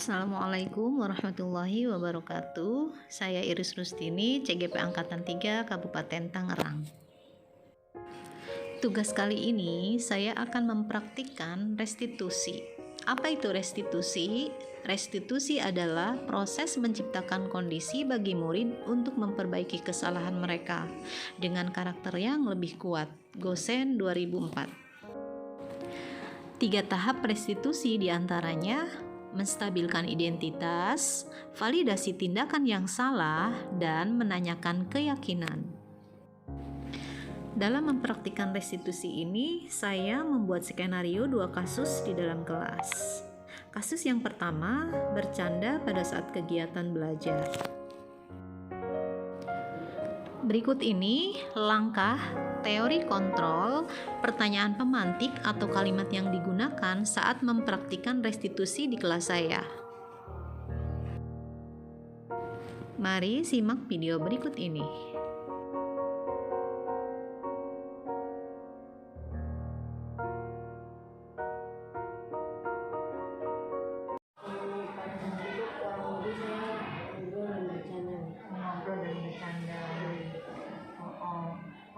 Assalamualaikum warahmatullahi wabarakatuh. Saya Iris Rustini, CGP Angkatan 3 Kabupaten Tangerang. Tugas kali ini saya akan mempraktikkan restitusi. Apa itu restitusi? Restitusi adalah proses menciptakan kondisi bagi murid untuk memperbaiki kesalahan mereka dengan karakter yang lebih kuat. Gosen 2004. 3 tahap restitusi diantaranya menstabilkan identitas, validasi tindakan yang salah, dan menanyakan keyakinan. Dalam mempraktikkan restitusi ini, saya membuat skenario 2 kasus di dalam kelas. Kasus yang pertama, bercanda pada saat kegiatan belajar. Berikut ini langkah teori kontrol, pertanyaan pemantik atau kalimat yang digunakan saat mempraktikkan restitusi di kelas saya. Mari simak video berikut ini. Ngobrol dan bercanda.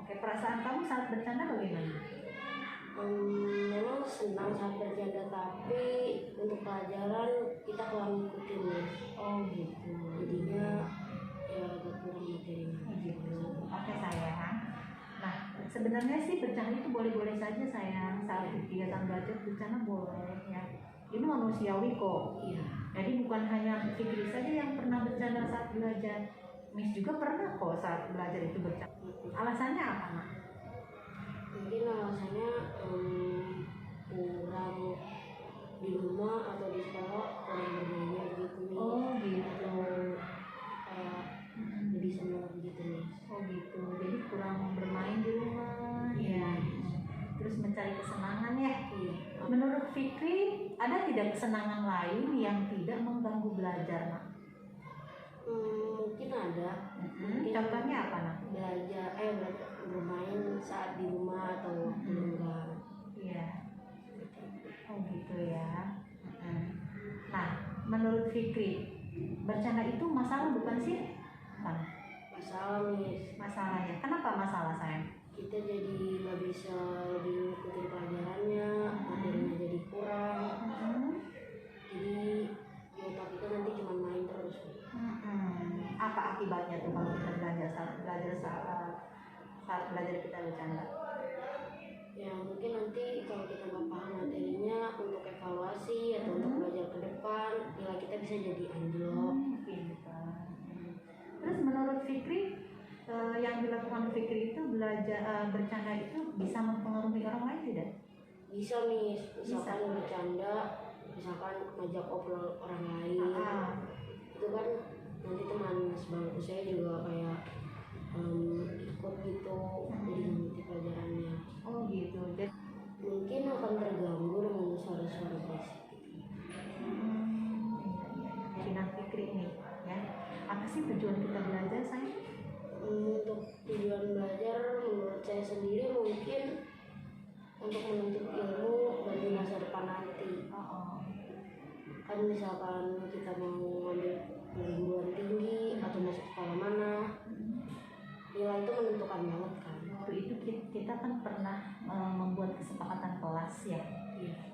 Oke, perasaan kamu saat bercanda bagaimana? Memang senang saat bercanda, tapi untuk pelajaran kita kurang ngikutin ya. Oh gitu. Jadinya ya agak kurang materinya. Gitu. Oke sayang. Nah, sebenarnya sih bercanda itu boleh-boleh saja sayang. Saat kegiatan belajar bercanda boleh ya. Ini manusiawi kok. Iya. Jadi bukan hanya Fikri saja yang pernah bercanda saat belajar. Miss juga pernah kok saat belajar itu bercanda. Alasannya apa, Mak? Mungkin alasannya kurang di rumah atau di sekolah kurang bermain gitu nih. Oh gitu. Atau lebih senang gitu nih. Oh gitu. Jadi kurang bermain di rumah. Ya. Terus mencari kesenangan ya. Iya. Menurut Fikri, ada tidak kesenangan lain yang tidak mengganggu belajar, Mak? Mungkin ada. Mungkin Contohnya apa, Nak? belajar bermain saat di rumah atau waktu lenggang. Iya. Oh gitu ya. Nah, menurut Fikri, bercanda itu masalah bukan sih? Mana? Masalah nih, Masalahnya. Kenapa masalah, sayang? kita jadi nggak bisa lebih ngikutin pelajarannya, materinya jadi kurang. Jadi di otak kita nanti cuma main terus. Apa akibatnya tuh kalau kita saat belajar kita bercanda? Ya mungkin nanti kalau kita nggak paham materinya, untuk evaluasi atau untuk belajar ke depan, nilai kita bisa jadi anjlok. Terus menurut Fikri, yang dilakukan Fikri itu belajar bercanda itu bisa mempengaruhi orang lain tidak? Bisa nih, misalkan bercanda, misalkan ngajak obrol orang lain, itu kan nanti teman sebangku saya juga kayak ikut gitu, jadi mengikuti pelajarannya. Oh gitu. Jadi Mungkin akan terganggu dengan suara-suara berisik. Cina Fikri ini ya. Apa sih tujuan kita belajar, sayang? Untuk tujuan belajar menurut saya sendiri mungkin untuk menuntut ilmu bagi masa depan nanti. Kan misalkan kita mau ngambil perguruan tinggi atau masuk sekolah mana, nilai itu menentukan banget kan. Waktu itu kita kan pernah membuat kesepakatan kelas ya.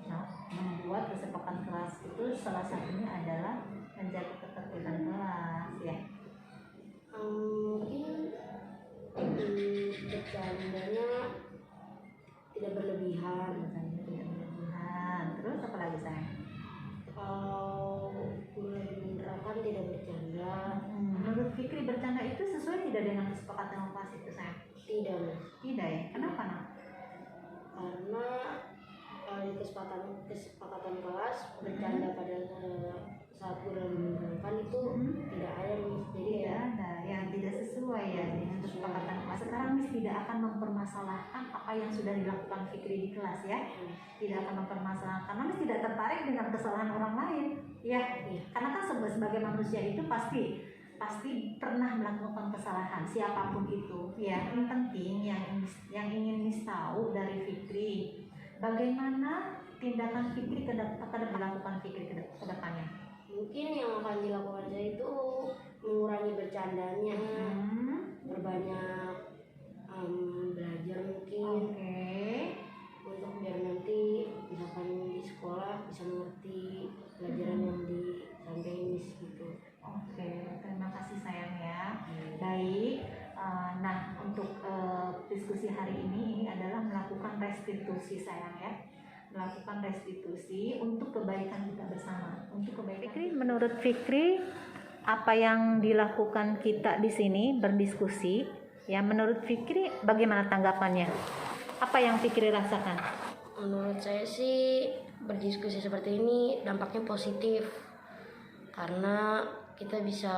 Nah, membuat kesepakatan kelas itu salah satunya adalah menjaga ketertiban kelas ya. Mungkin bercandanya tidak berlebihan. Terus apa lagi, sayang? Kalau mulai menerapkan tidak bercanda. Menurut Fikri, bercanda itu sesuai tidak dengan kesepakatan kelas itu, sayang? Tidak ya? Kenapa, Nak? Karena di kesepakatan kelas bercanda pada saat guru menerangkan itu tidak ada nih. Jadi tidak ada yang tidak sesuai ya dengan kesepakatan kelas. Sekarang Miss tidak akan mempermasalahkan apa yang sudah dilakukan Fikri di kelas ya. Tidak akan mempermasalahkan karena Miss tidak tertarik dengan kesalahan orang lain ya. Karena kan sebagai manusia itu pasti pernah melakukan kesalahan siapapun itu ya. Yang penting yang ingin Miss tahu dari Fikri, bagaimana tindakan Fikri ke depannya? bercandanya, berbanyak belajar mungkin. Untuk biar nanti misalkan di sekolah bisa mengerti pelajaran yang disampaikan gitu. Terima kasih sayang ya. Baik. Nah, untuk diskusi hari ini adalah melakukan restitusi sayang ya. Melakukan restitusi untuk kebaikan kita bersama. Untuk kebaikan. Fikri, menurut Fikri, apa yang dilakukan kita di sini berdiskusi, ya menurut Fikri bagaimana tanggapannya? Apa yang Fikri rasakan? Menurut saya sih berdiskusi seperti ini dampaknya positif karena kita bisa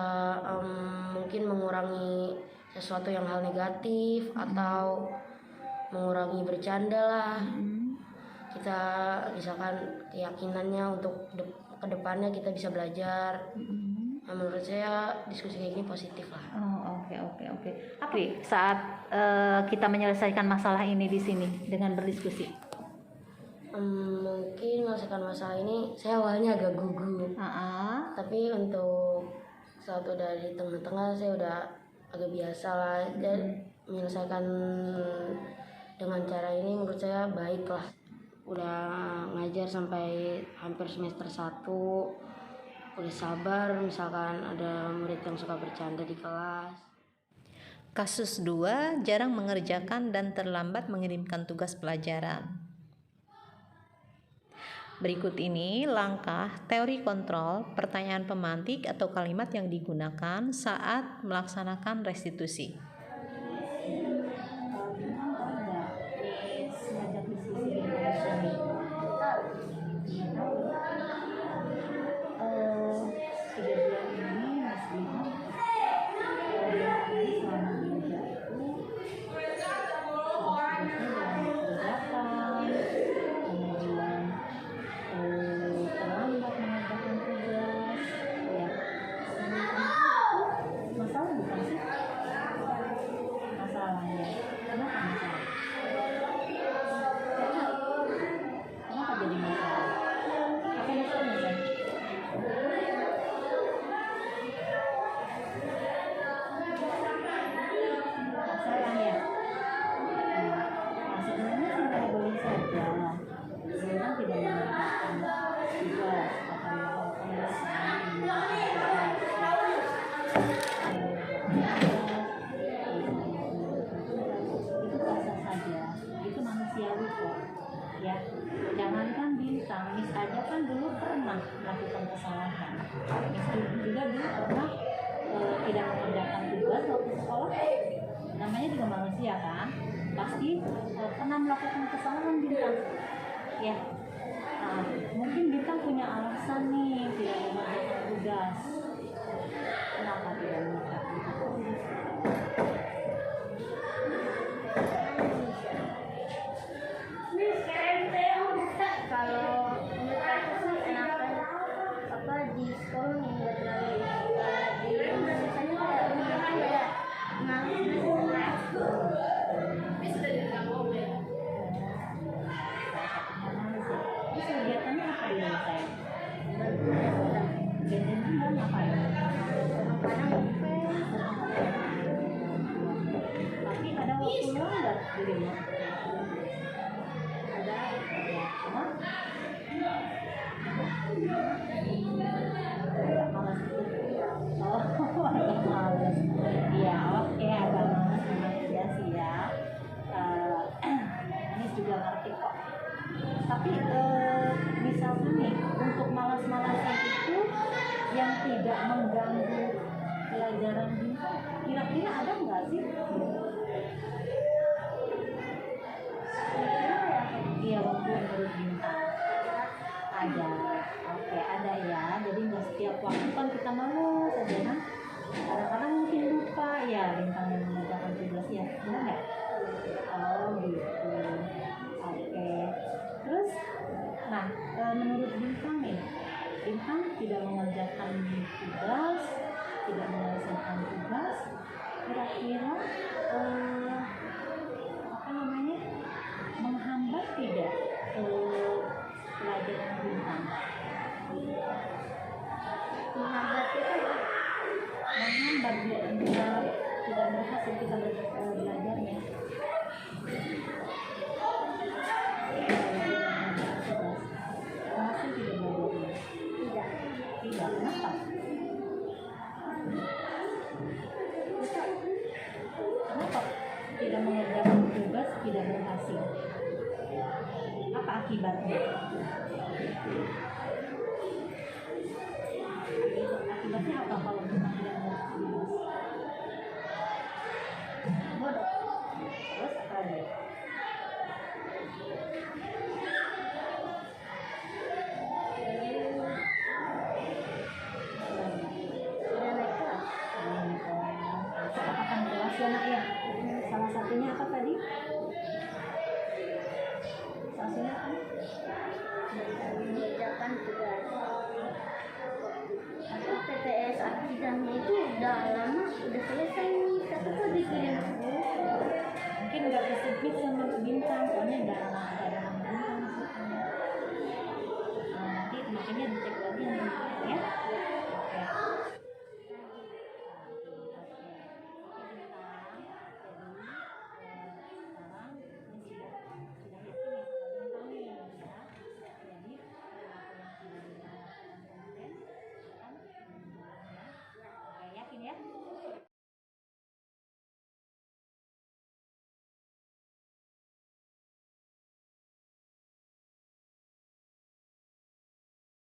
mungkin mengurangi sesuatu yang hal negatif atau mengurangi bercanda lah. Kita misalkan keyakinannya untuk kedepannya kita bisa belajar. Nah, menurut saya diskusi kayak gini positif lah. Oke. Tapi saat kita menyelesaikan masalah ini di sini dengan berdiskusi, mungkin menyelesaikan masalah ini saya awalnya agak gugup. Tapi untuk saat udah di tengah-tengah saya udah agak biasa lah. Dan menyelesaikan dengan cara ini menurut saya baik lah. Udah ngajar sampai hampir semester 1. Udah sabar misalkan ada murid yang suka bercanda di kelas. Kasus 2, jarang mengerjakan dan terlambat mengirimkan tugas pelajaran. Berikut ini langkah teori kontrol pertanyaan pemantik atau kalimat yang digunakan saat melaksanakan restitusi. Jangankan Bintang, Miss aja kan dulu pernah melakukan kesalahan. Miss juga dulu pernah tidak mengerjakan tugas waktu sekolah. Namanya juga manusia kan, pasti pernah melakukan kesalahan Bintang. Ya, mungkin Bintang punya alasan nih tidak mengerjakan tugas. Kenapa tidak mengerjakan tugas? Kalau menurut aku sih enakan di sekolah yang nggak terlalu di biasanya kayak ujian ya Terus kegiatannya apa di saya? Biasanya ngapain? kadang Tapi ada waktu luang nggak di rumah? Ada. Malas itu. Agak malas. Iya, oke, agak malas memang iya sih ya. Ini juga ngerti kok. Tapi misalnya nih untuk malas-malasan itu yang tidak mengganggu pelajaran Bintang, kira-kira ada nggak sih? Iya, waktu menurut Bintang ada. Oke, ada ya. Jadi nggak setiap waktu kan kita malas aja kan. Kadang-kadang mungkin lupa ya Bintang yang mengerjakan tugas ya, benar nggak? Oh gitu. Oke. Terus, nah menurut Bintang nih, Bintang tidak mengerjakan tugas, tidak menyelesaikan tugas, kira-kira apa namanya, menghambat tidak pelajaran Bintang? Menghambat hasil kita belajar ya. Berhasil tidak belajarnya? Tidak. Kenapa? Kenapa tidak mengerjakan tugas tidak berhasil? Apa akibatnya? Akibatnya apa kalau kita tidak mengerjakan tugas? Bodoh. Terus apa lagi? Apakah kelas ya nak ya? Salah satunya apa tadi? Salah satunya apa? mengerjakan tugas. Atau PTS akidahnya itu udah lama, udah selesai nih, tapi kok dikirim terus? Mungkin nggak kesebut sama bintang, soalnya nggak lama